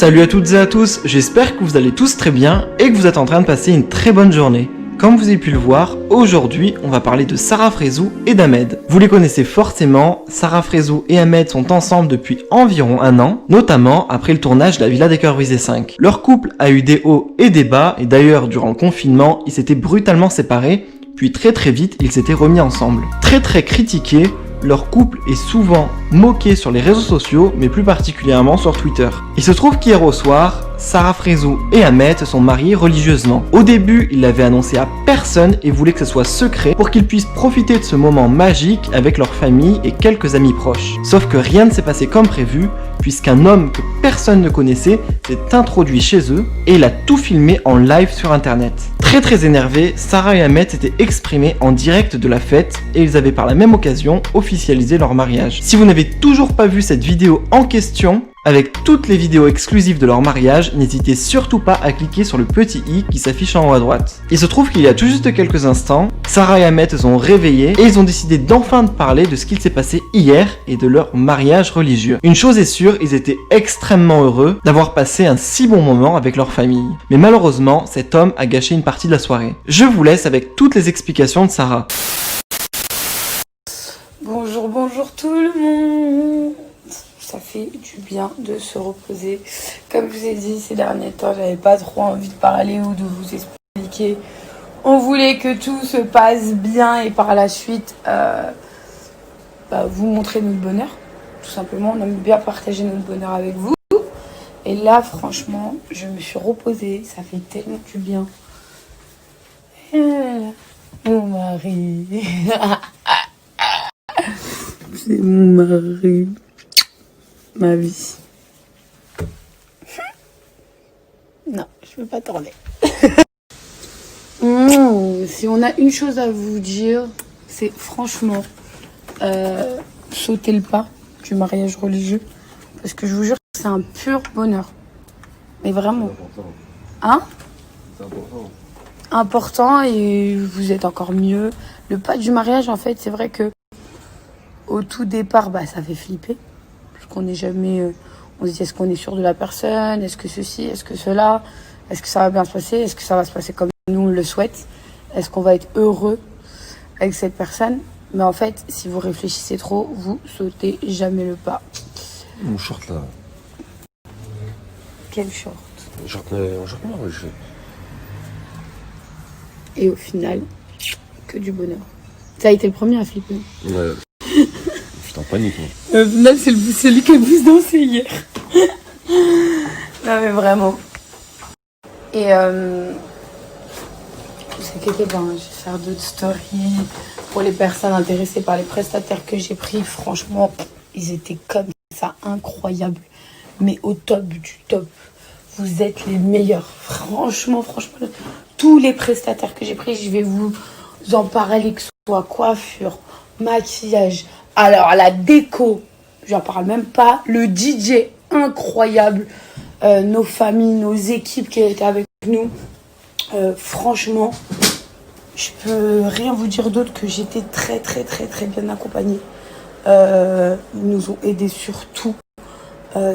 Salut à toutes et à tous, j'espère que vous allez tous très bien et que vous êtes en train de passer une très bonne journée. Comme vous avez pu le voir, aujourd'hui on va parler de Sarah Frézou et d'Ahmed. Vous les connaissez forcément, Sarah Frézou et Ahmed sont ensemble depuis environ un an, notamment après le tournage de La Villa des Cœurs Brisés 5. Leur couple a eu des hauts et des bas, et d'ailleurs durant le confinement, ils s'étaient brutalement séparés, puis très vite ils s'étaient remis ensemble. Très critiqués, leur couple est souvent moqué sur les réseaux sociaux, mais plus particulièrement sur Twitter. Il se trouve qu'hier au soir, Sarah Frézou et Ahmed se sont mariés religieusement. Au début, ils l'avaient annoncé à personne et voulaient que ce soit secret pour qu'ils puissent profiter de ce moment magique avec leur famille et quelques amis proches. Sauf que rien ne s'est passé comme prévu, puisqu'un homme que personne ne connaissait s'est introduit chez eux et il a tout filmé en live sur internet. Très énervés, Sarah et Ahmed s'étaient exprimés en direct de la fête et ils avaient par la même occasion officialisé leur mariage. Si vous n'avez toujours pas vu cette vidéo en question, avec toutes les vidéos exclusives de leur mariage, n'hésitez surtout pas à cliquer sur le petit i qui s'affiche en haut à droite. Il se trouve qu'il y a tout juste quelques instants, Sarah et Ahmed se sont réveillés et ils ont décidé d'enfin de parler de ce qu'il s'est passé hier et de leur mariage religieux. Une chose est sûre, ils étaient extrêmement heureux d'avoir passé un si bon moment avec leur famille. Mais malheureusement, cet homme a gâché une partie de la soirée. Je vous laisse avec toutes les explications de Sarah. Bonjour tout le monde. Ça fait du bien de se reposer. Comme je vous ai dit ces derniers temps, j'avais pas trop envie de parler ou de vous expliquer. On voulait que tout se passe bien et par la suite vous montrer notre bonheur. Tout simplement, on aime bien partager notre bonheur avec vous. Et là, franchement, je me suis reposée. Ça fait tellement du bien. Mon mari. C'est mon mari. Ma vie. Non, je veux pas tourner. Si on a une chose à vous dire, c'est franchement sauter le pas du mariage religieux. Parce que je vous jure que c'est un pur bonheur. Mais vraiment. Hein ? C'est important. Important et vous êtes encore mieux. Le pas du mariage, en fait, c'est vrai que au tout départ, ça fait flipper. Qu'on n'est jamais, on se dit est-ce qu'on est sûr de la personne, est-ce que ceci, est-ce que cela, est-ce que ça va bien se passer, est-ce que ça va se passer comme nous on le souhaite, est-ce qu'on va être heureux avec cette personne. Mais en fait, si vous réfléchissez trop, vous sautez jamais le pas. Mon short là. Quel short? Un short noir, Et au final, que du bonheur. Ça a été le premier à flipper. Ouais. En panique, moi. Au final, c'est celui qui a le plus dansé hier. Non, mais vraiment. Et ne vous inquiétez pas, je vais faire d'autres stories pour les personnes intéressées par les prestataires que j'ai pris. Franchement, ils étaient comme ça, incroyables. Mais au top du top. Vous êtes les meilleurs. Franchement. Tous les prestataires que j'ai pris, je vais vous en parler, que ce soit coiffure, maquillage. Alors, la déco, j'en parle même pas. Le DJ, incroyable. Nos familles, nos équipes qui étaient avec nous. Franchement, je peux rien vous dire d'autre que j'étais très bien accompagnée. Ils nous ont aidés sur tout.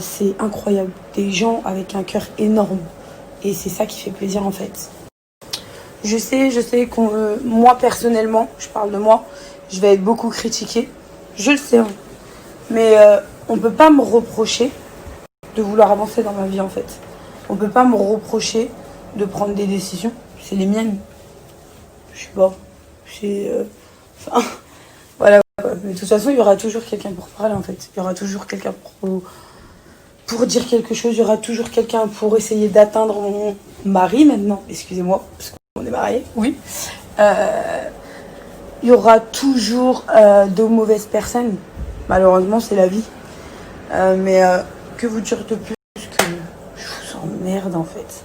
C'est incroyable. Des gens avec un cœur énorme. Et c'est ça qui fait plaisir, en fait. Je sais que moi, personnellement, je parle de moi, je vais être beaucoup critiquée. Je le sais, mais on peut pas me reprocher de vouloir avancer dans ma vie, en fait. On peut pas me reprocher de prendre des décisions. C'est les miennes. Je sais pas. Voilà. Mais de toute façon, il y aura toujours quelqu'un pour parler, en fait. Il y aura toujours quelqu'un pour dire quelque chose. Il y aura toujours quelqu'un pour essayer d'atteindre mon mari, maintenant. Excusez-moi, parce qu'on est mariés. Oui. Il y aura toujours de mauvaises personnes. Malheureusement, c'est la vie. Mais que vous dire de plus que je vous emmerde, en fait.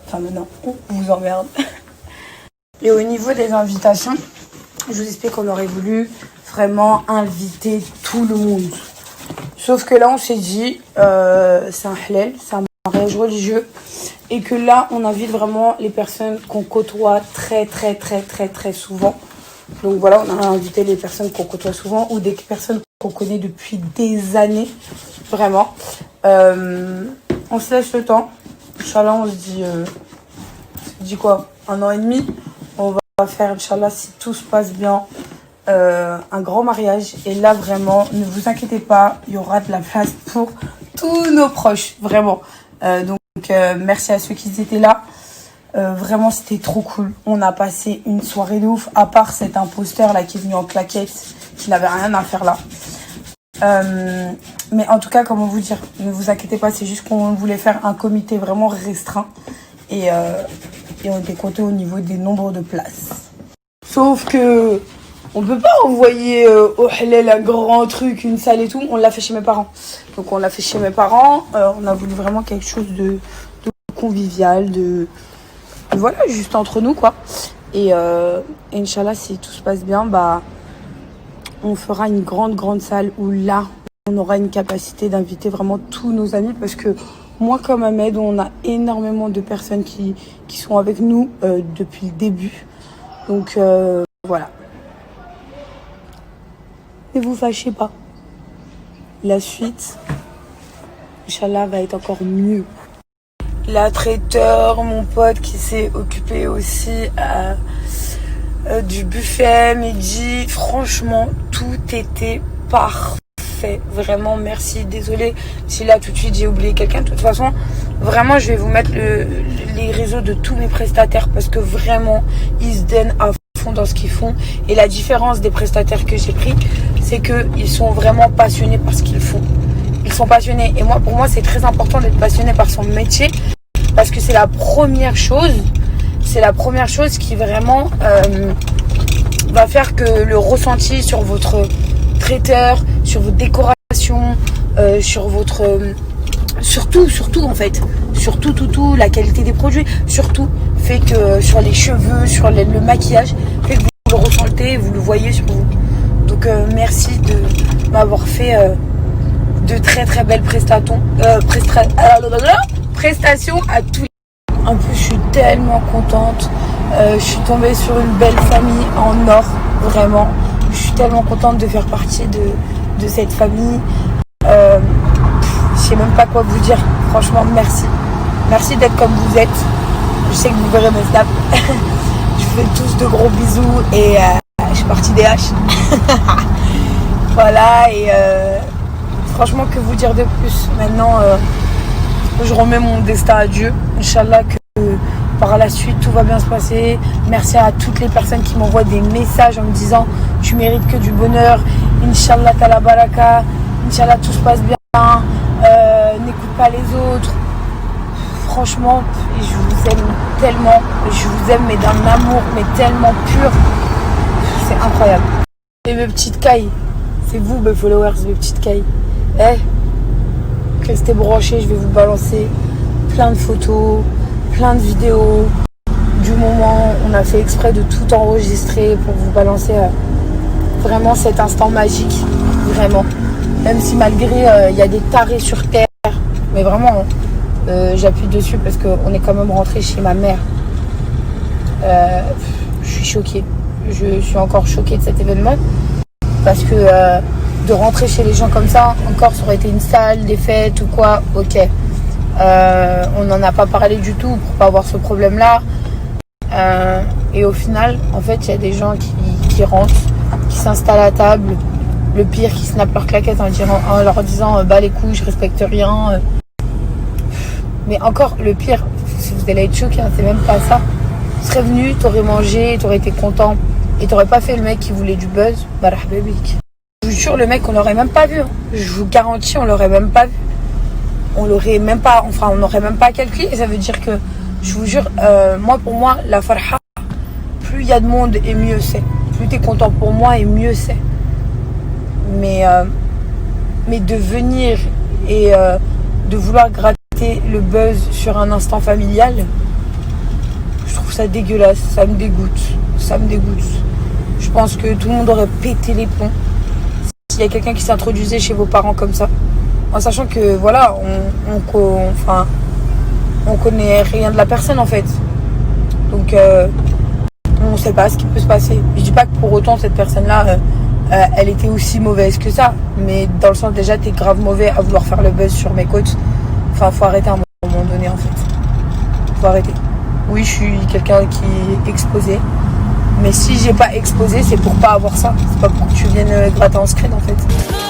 Enfin, maintenant, on vous emmerde. Et au niveau des invitations, je vous explique qu'on aurait voulu vraiment inviter tout le monde. Sauf que là, on s'est dit, c'est un halal, c'est un mariage religieux. Et que là, on invite vraiment les personnes qu'on côtoie très souvent. Donc voilà, on a invité les personnes qu'on côtoie souvent ou des personnes qu'on connaît depuis des années, vraiment. on se laisse le temps. Inch'Allah, on se dit quoi, 1 an et demi. On va faire, Inch'Allah, si tout se passe bien, un grand mariage. Et là, vraiment, ne vous inquiétez pas, il y aura de la place pour tous nos proches, vraiment. Donc, merci à ceux qui étaient là. Vraiment, c'était trop cool. On a passé une soirée de ouf, à part cet imposteur là qui est venu en claquette, qui n'avait rien à faire là. Mais en tout cas, comment vous dire, ne vous inquiétez pas, c'est juste qu'on voulait faire un comité vraiment restreint et on était compté au niveau des nombres de places. Sauf que on peut pas envoyer au halal un grand truc, une salle et tout. On l'a fait chez mes parents. Donc on l'a fait chez mes parents. On a voulu vraiment quelque chose de convivial, voilà, juste entre nous quoi. Et Inch'Allah, si tout se passe bien, bah on fera une grande salle où là on aura une capacité d'inviter vraiment tous nos amis, parce que moi comme Ahmed, on a énormément de personnes qui sont avec nous depuis le début. Donc voilà. Ne vous fâchez pas. La suite, Inch'Allah, va être encore mieux. La traiteur, mon pote qui s'est occupé aussi du buffet midi, franchement, tout était parfait. Vraiment, merci. Désolée si là tout de suite j'ai oublié quelqu'un. De toute façon, vraiment, je vais vous mettre les réseaux de tous mes prestataires, parce que vraiment, ils se donnent à fond dans ce qu'ils font. Et la différence des prestataires que j'ai pris, c'est qu'ils sont vraiment passionnés par ce qu'ils font. Ils sont passionnés. Et moi, pour moi, c'est très important d'être passionné par son métier, parce que c'est la première chose qui vraiment va faire que le ressenti sur votre traiteur, sur vos décorations, sur votre surtout en fait, surtout tout, la qualité des produits, surtout fait que sur les cheveux, sur le maquillage, fait que vous le ressentez, vous le voyez sur vous. Donc merci de m'avoir fait de très belles prestations à tous. En plus, je suis tellement contente. Je suis tombée sur une belle famille en or, vraiment. Je suis tellement contente de faire partie de cette famille. Je sais même pas quoi vous dire. Franchement, merci. Merci d'être comme vous êtes. Je sais que vous verrez mes snaps. Je vous fais tous de gros bisous et je suis partie des H. Voilà, et franchement, que vous dire de plus? Maintenant, je remets mon destin à Dieu. Inch'Allah que par la suite tout va bien se passer. Merci à toutes les personnes qui m'envoient des messages en me disant tu mérites que du bonheur. Inch'Allah t'ala baraka. Inch'Allah tout se passe bien. N'écoute pas les autres. Franchement, je vous aime tellement. Je vous aime mais d'un amour mais tellement pur. C'est incroyable. Et mes petites cailles. C'est vous mes followers, mes petites cailles. Restez branchés, je vais vous balancer plein de photos, plein de vidéos. Du moment, on a fait exprès de tout enregistrer pour vous balancer vraiment cet instant magique, vraiment. Même si malgré, y a des tarés sur terre, mais vraiment, j'appuie dessus parce qu'on est quand même rentré chez ma mère. Je suis choquée. Je suis encore choquée de cet événement parce que de rentrer chez les gens comme ça, encore ça aurait été une salle, des fêtes ou quoi, ok. On n'en a pas parlé du tout pour pas avoir ce problème-là. Et au final, en fait, il y a des gens qui rentrent, qui s'installent à table. Le pire, qui snappent leur claquette en leur disant bah les couilles, je respecte rien. Mais encore, le pire, si vous allez être choqués, c'est même pas ça. Tu serais venu, t'aurais mangé, t'aurais été content et t'aurais pas fait le mec qui voulait du buzz. Barahbabik. Je vous jure, le mec, on l'aurait même pas vu. Je vous garantis, on l'aurait même pas vu. On l'aurait même pas, on n'aurait même pas calculé. Ça veut dire que, je vous jure, pour moi, la farha, plus il y a de monde et mieux c'est. Plus t'es content pour moi et mieux c'est. Mais de venir et de vouloir gratter le buzz sur un instant familial, je trouve ça dégueulasse. Ça me dégoûte. Je pense que tout le monde aurait pété les plombs s'il y a quelqu'un qui s'introduisait chez vos parents comme ça, en sachant que voilà, on connaît rien de la personne en fait, donc on sait pas ce qui peut se passer. Je dis pas que pour autant cette personne là elle était aussi mauvaise que ça, mais dans le sens déjà t'es grave mauvais à vouloir faire le buzz sur mes côtes. Enfin, faut arrêter un moment. moment donné en fait. Faut arrêter. Oui, je suis quelqu'un qui est exposé. Mais si j'ai pas exposé, c'est pour pas avoir ça. C'est pas pour que tu viennes gratter en scred en fait.